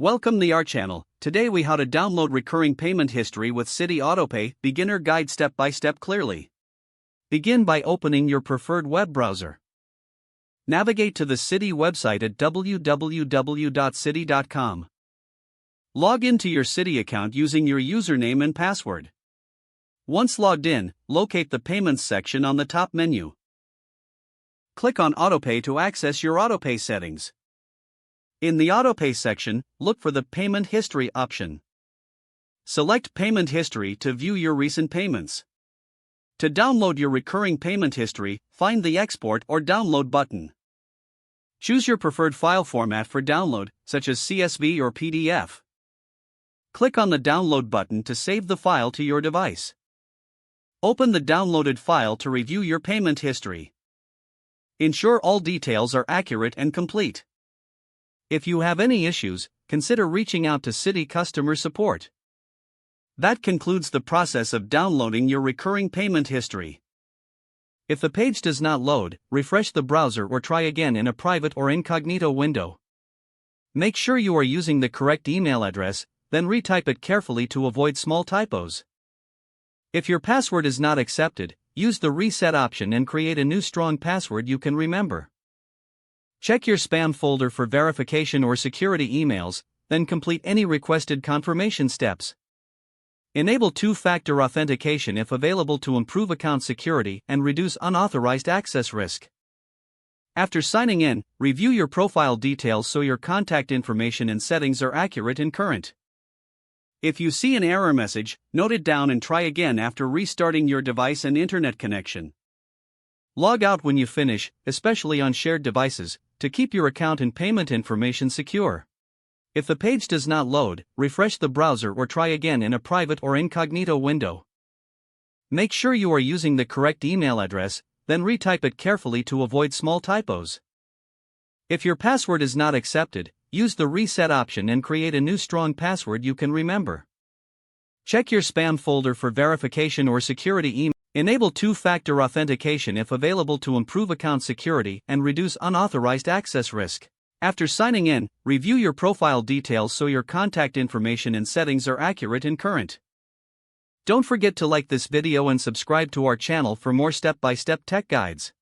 Welcome to our channel. Today we how to download recurring payment history with Citi Autopay beginner guide step by step clearly. Begin by opening your preferred web browser. Navigate to the Citi website at www.citi.com. Log into your Citi account using your username and password. Once logged in, locate the Payments section on the top menu. Click on Autopay to access your Autopay settings. In the Autopay section, look for the Payment History option. Select Payment History to view your recent payments. To download your recurring payment history, find the Export or Download button. Choose your preferred file format for download, such as CSV or PDF. Click on the Download button to save the file to your device. Open the downloaded file to review your payment history. Ensure all details are accurate and complete. If you have any issues, consider reaching out to Citi customer support. That concludes the process of downloading your recurring payment history. If the page does not load, refresh the browser or try again in a private or incognito window. Make sure you are using the correct email address, then retype it carefully to avoid small typos. If your password is not accepted, use the reset option and create a new strong password you can remember. Check your spam folder for verification or security emails, then complete any requested confirmation steps. Enable two-factor authentication if available to improve account security and reduce unauthorized access risk. After signing in, review your profile details so your contact information and settings are accurate and current. If you see an error message, note it down and try again after restarting your device and internet connection. Log out when you finish, especially on shared devices, to keep your account and payment information secure. If the page does not load, refresh the browser or try again in a private or incognito window. Make sure you are using the correct email address, then retype it carefully to avoid small typos. If your password is not accepted, use the reset option and create a new strong password you can remember. Check your spam folder for verification or security email. Enable two-factor authentication if available to improve account security and reduce unauthorized access risk. After signing in, review your profile details so your contact information and settings are accurate and current. Don't forget to like this video and subscribe to our channel for more step-by-step tech guides.